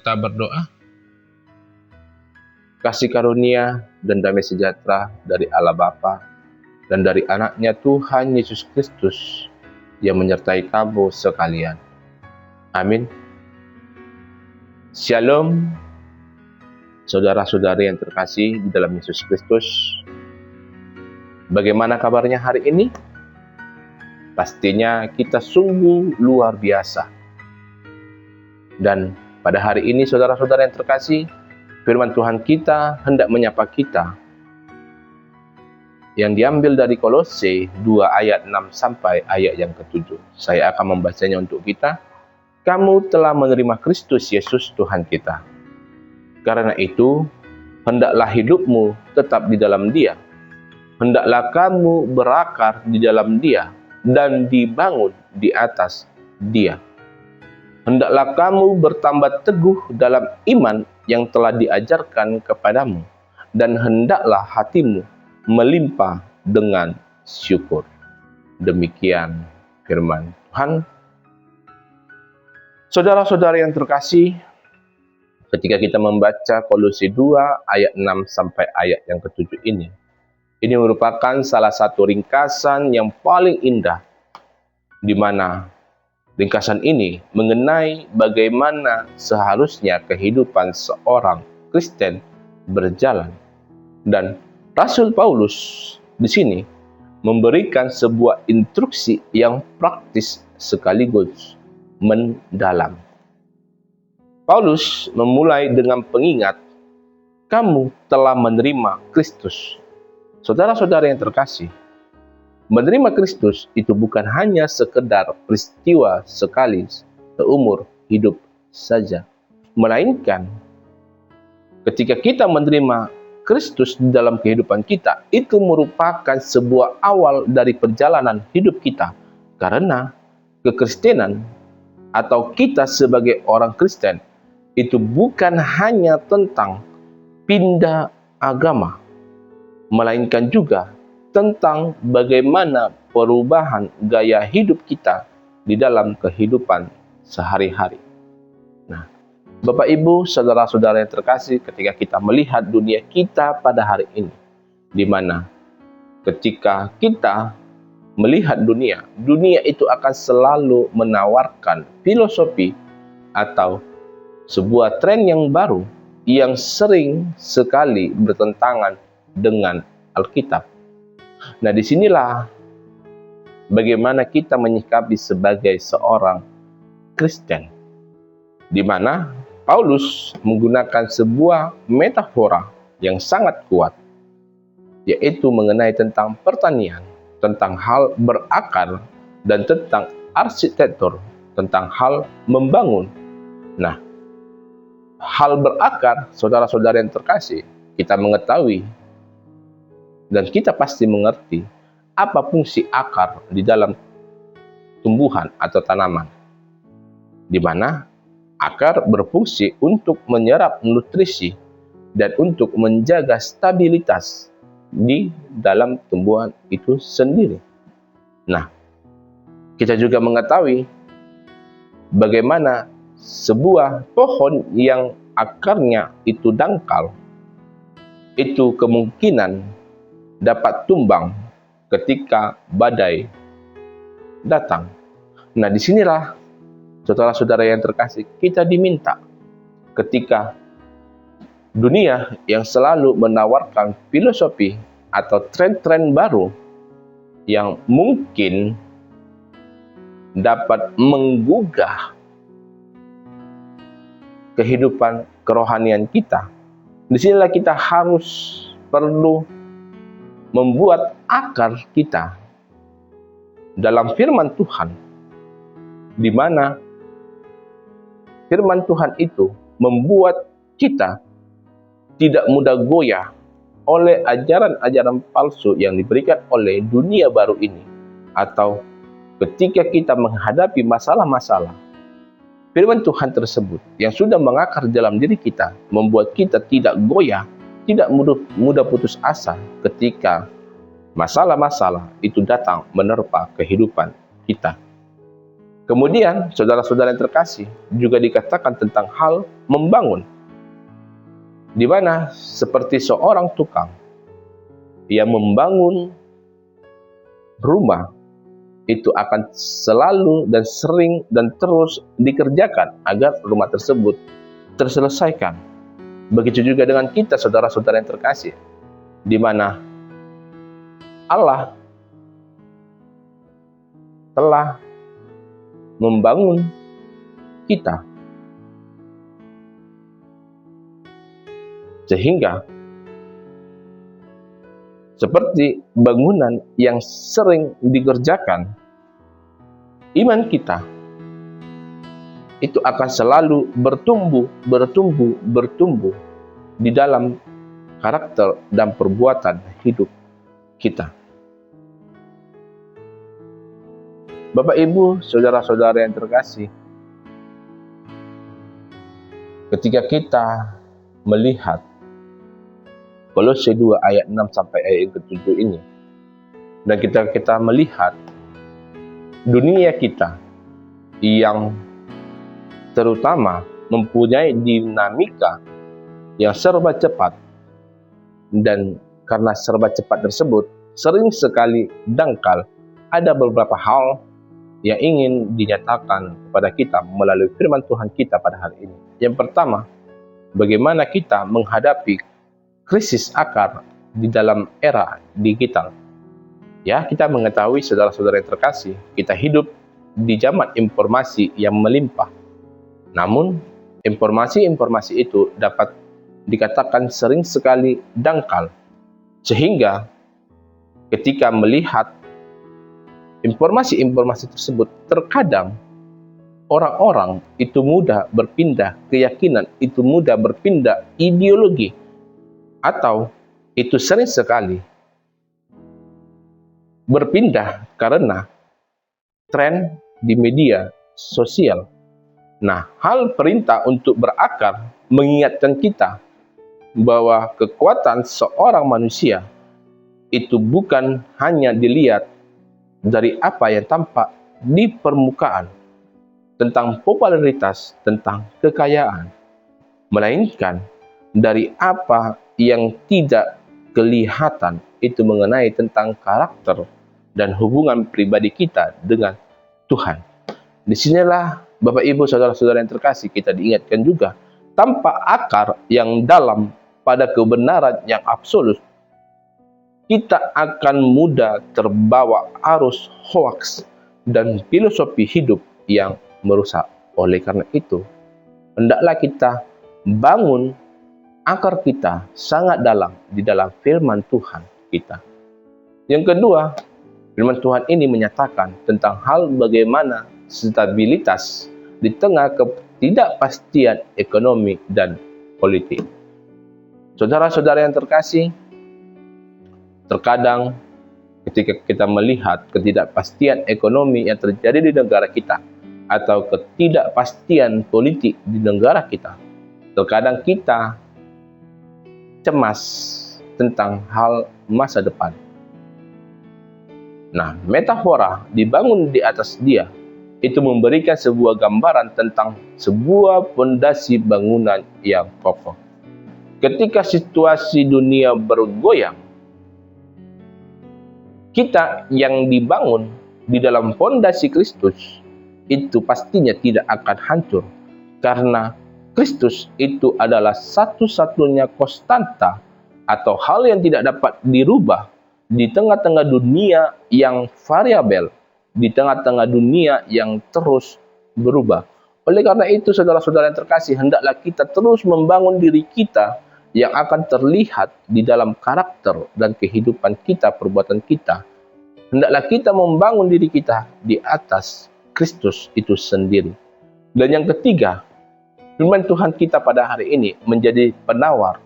Kita berdoa. Kasih karunia dan damai sejahtera dari Allah Bapa dan dari anaknya Tuhan Yesus Kristus yang menyertai kamu sekalian. Amin. Shalom, saudara-saudari yang terkasih di dalam Yesus Kristus. Bagaimana kabarnya hari ini? Pastinya kita sungguh luar biasa. Dan pada hari ini saudara-saudara yang terkasih, firman Tuhan kita hendak menyapa kita yang diambil dari Kolose 2 ayat 6 sampai ayat yang ke-7. Saya akan membacanya untuk kita. Kamu telah menerima Kristus Yesus Tuhan kita. Karena itu, hendaklah hidupmu tetap di dalam Dia. Hendaklah kamu berakar di dalam Dia dan dibangun di atas Dia. Hendaklah kamu bertambah teguh dalam iman yang telah diajarkan kepadamu, dan hendaklah hatimu melimpah dengan syukur. Demikian firman Tuhan. Saudara-saudara yang terkasih, ketika kita membaca Kolose 2 ayat 6 sampai ayat yang ke-7 ini merupakan salah satu ringkasan yang paling indah, di mana ringkasan ini mengenai bagaimana seharusnya kehidupan seorang Kristen berjalan. Dan Rasul Paulus di sini memberikan sebuah instruksi yang praktis sekaligus mendalam. Paulus memulai dengan pengingat, kamu telah menerima Kristus. Saudara-saudara yang terkasih, menerima Kristus itu bukan hanya sekedar peristiwa sekali seumur hidup saja, melainkan ketika kita menerima Kristus di dalam kehidupan kita, itu merupakan sebuah awal dari perjalanan hidup kita. Karena kekristenan atau kita sebagai orang Kristen itu bukan hanya tentang pindah agama, melainkan juga tentang bagaimana perubahan gaya hidup kita di dalam kehidupan sehari-hari. Nah, Bapak Ibu, saudara-saudara yang terkasih, ketika kita melihat dunia kita pada hari ini, di mana ketika kita melihat dunia itu akan selalu menawarkan filosofi atau sebuah tren yang baru yang sering sekali bertentangan dengan Alkitab. Nah, disinilah bagaimana kita menyikapi sebagai seorang Kristen, di mana Paulus menggunakan sebuah metafora yang sangat kuat, yaitu mengenai tentang pertanian, tentang hal berakar, dan tentang arsitektur, tentang hal membangun. Nah, hal berakar, saudara-saudara yang terkasih, kita mengetahui dan kita pasti mengerti apa fungsi akar di dalam tumbuhan atau tanaman, di mana akar berfungsi untuk menyerap nutrisi dan untuk menjaga stabilitas di dalam tumbuhan itu sendiri. Nah, kita juga mengetahui bagaimana sebuah pohon yang akarnya itu dangkal, itu kemungkinan dapat tumbang ketika badai datang. Nah, disinilah saudara-saudara yang terkasih, kita diminta ketika dunia yang selalu menawarkan filosofi atau tren-tren baru yang mungkin dapat menggugah kehidupan kerohanian kita. Disinilah kita harus perlu membuat akar kita dalam firman Tuhan, di mana firman Tuhan itu membuat kita tidak mudah goyah oleh ajaran-ajaran palsu yang diberikan oleh dunia baru ini, atau ketika kita menghadapi masalah-masalah, firman Tuhan tersebut yang sudah mengakar dalam diri kita membuat kita tidak goyah, tidak mudah putus asa ketika masalah-masalah itu datang menerpa kehidupan kita. Kemudian, saudara-saudara yang terkasih, juga dikatakan tentang hal membangun, di mana seperti seorang tukang yang membangun rumah, itu akan selalu dan sering dan terus dikerjakan agar rumah tersebut terselesaikan. Begitu juga dengan kita, saudara-saudara yang terkasih, di mana Allah telah membangun kita, sehingga seperti bangunan yang sering dikerjakan, iman kita itu akan selalu bertumbuh di dalam karakter dan perbuatan hidup kita. Bapak, Ibu, saudara-saudara yang terkasih, ketika kita melihat Kolose 2 ayat 6 sampai ayat ke-7 ini, dan kita melihat dunia kita yang terutama mempunyai dinamika yang serba cepat, dan karena serba cepat tersebut sering sekali dangkal, ada beberapa hal yang ingin dinyatakan kepada kita melalui firman Tuhan kita pada hari ini. Yang pertama, bagaimana kita menghadapi krisis akar di dalam era digital. Ya, kita mengetahui, saudara-saudara yang terkasih, kita hidup di zaman informasi yang melimpah. Namun, informasi-informasi itu dapat dikatakan sering sekali dangkal, sehingga ketika melihat informasi-informasi tersebut, terkadang orang-orang itu mudah berpindah keyakinan, itu mudah berpindah ideologi, atau itu sering sekali berpindah karena tren di media sosial. Nah, hal perintah untuk berakar mengingatkan kita bahwa kekuatan seorang manusia itu bukan hanya dilihat dari apa yang tampak di permukaan, tentang popularitas, tentang kekayaan, melainkan dari apa yang tidak kelihatan, itu mengenai tentang karakter dan hubungan pribadi kita dengan Tuhan. Disinilah, Bapak, Ibu, saudara-saudara yang terkasih, kita diingatkan juga, tanpa akar yang dalam pada kebenaran yang absolut, kita akan mudah terbawa arus hoaks dan filosofi hidup yang merusak. Oleh karena itu, hendaklah kita bangun akar kita sangat dalam di dalam firman Tuhan kita. Yang kedua, firman Tuhan ini menyatakan tentang hal bagaimana stabilitas di tengah ketidakpastian ekonomi dan politik. Saudara-saudara yang terkasih, terkadang ketika kita melihat ketidakpastian ekonomi yang terjadi di negara kita, atau ketidakpastian politik di negara kita, terkadang kita cemas tentang hal masa depan. Nah, metafora dibangun di atas dia itu memberikan sebuah gambaran tentang sebuah fondasi bangunan yang kokoh. Ketika situasi dunia bergoyang, kita yang dibangun di dalam fondasi Kristus itu pastinya tidak akan hancur, karena Kristus itu adalah satu-satunya konstanta atau hal yang tidak dapat dirubah di tengah-tengah dunia yang variabel, di tengah-tengah dunia yang terus berubah. Oleh karena itu, saudara-saudara yang terkasih, hendaklah kita terus membangun diri kita yang akan terlihat di dalam karakter dan kehidupan kita, perbuatan kita. Hendaklah kita membangun diri kita di atas Kristus itu sendiri. Dan yang ketiga, firman Tuhan kita pada hari ini menjadi penawar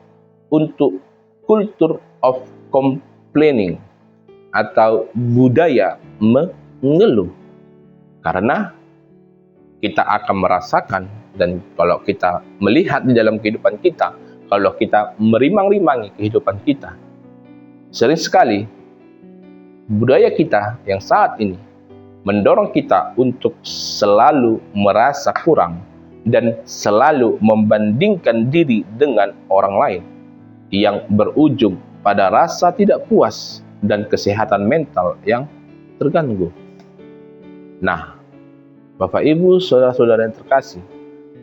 untuk culture of complaining atau budaya mengeluh. Karena kita akan merasakan, dan kalau kita melihat di dalam kehidupan kita, kalau kita merimang-rimangi kehidupan kita, sering sekali budaya kita yang saat ini mendorong kita untuk selalu merasa kurang dan selalu membandingkan diri dengan orang lain, yang berujung pada rasa tidak puas dan kesehatan mental yang terganggu. Nah, Bapak Ibu, saudara-saudara yang terkasih,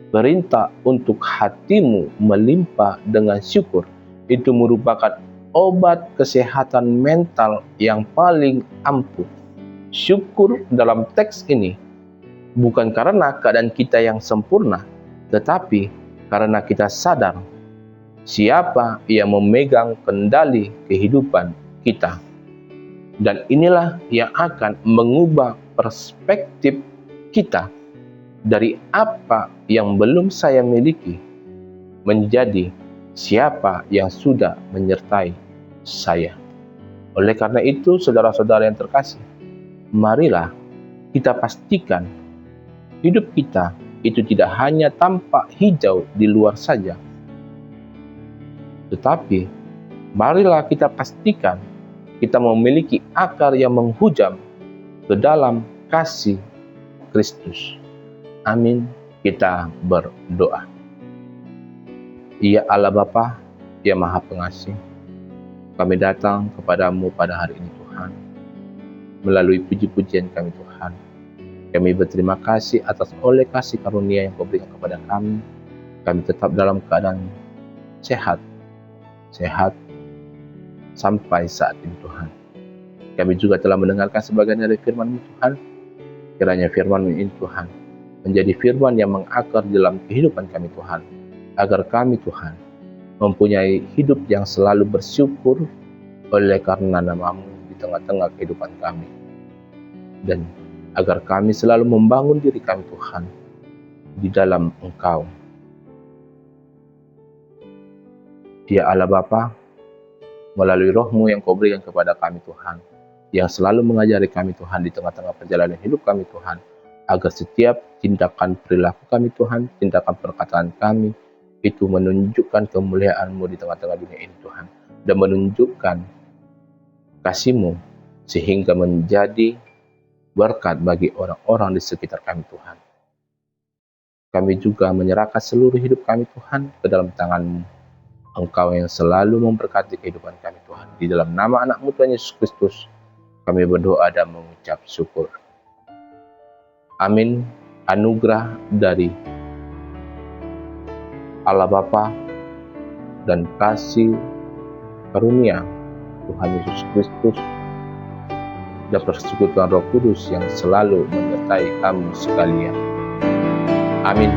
perintah untuk hatimu melimpah dengan syukur itu merupakan obat kesehatan mental yang paling ampuh. Syukur dalam teks ini bukan karena keadaan kita yang sempurna, tetapi karena kita sadar siapa yang memegang kendali kehidupan kita. Dan inilah yang akan mengubah perspektif kita dari apa yang belum saya miliki menjadi siapa yang sudah menyertai saya. Oleh karena itu, saudara-saudara yang terkasih, marilah kita pastikan hidup kita itu tidak hanya tampak hijau di luar saja, tetapi marilah kita pastikan kita memiliki akar yang menghujam ke dalam kasih Kristus. Amin. Kita berdoa. Ya Allah Bapa, ya Maha Pengasih, kami datang kepadamu pada hari ini Tuhan. Melalui puji-pujian kami Tuhan, kami berterima kasih atas oleh kasih karunia yang Kau berikan kepada kami. Kami tetap dalam keadaan sehat sampai saat ini Tuhan. Kami juga telah mendengarkan sebagian dari firman-Mu Tuhan. Kiranya firman-Mu ini Tuhan menjadi firman yang mengakar dalam kehidupan kami Tuhan, agar kami Tuhan mempunyai hidup yang selalu bersyukur oleh karena nama-Mu di tengah-tengah kehidupan kami, dan agar kami selalu membangun diri kami Tuhan di dalam Engkau. Ya Allah Bapa, melalui Roh-Mu yang Kau berikan kepada kami Tuhan, yang selalu mengajari kami Tuhan di tengah-tengah perjalanan hidup kami Tuhan, agar setiap tindakan perilaku kami Tuhan, tindakan perkataan kami, itu menunjukkan kemuliaan-Mu di tengah-tengah dunia ini Tuhan, dan menunjukkan kasih-Mu sehingga menjadi berkat bagi orang-orang di sekitar kami Tuhan. Kami juga menyerahkan seluruh hidup kami Tuhan ke dalam tangan-Mu. Engkau yang selalu memberkati kehidupan kami Tuhan. Di dalam nama anak-Mu Tuhan Yesus Kristus, kami berdoa dan mengucap syukur. Amin. Anugerah dari Allah Bapa dan kasih karunia Tuhan Yesus Kristus dan persekutuan Roh Kudus yang selalu menyertai kami sekalian. Amin.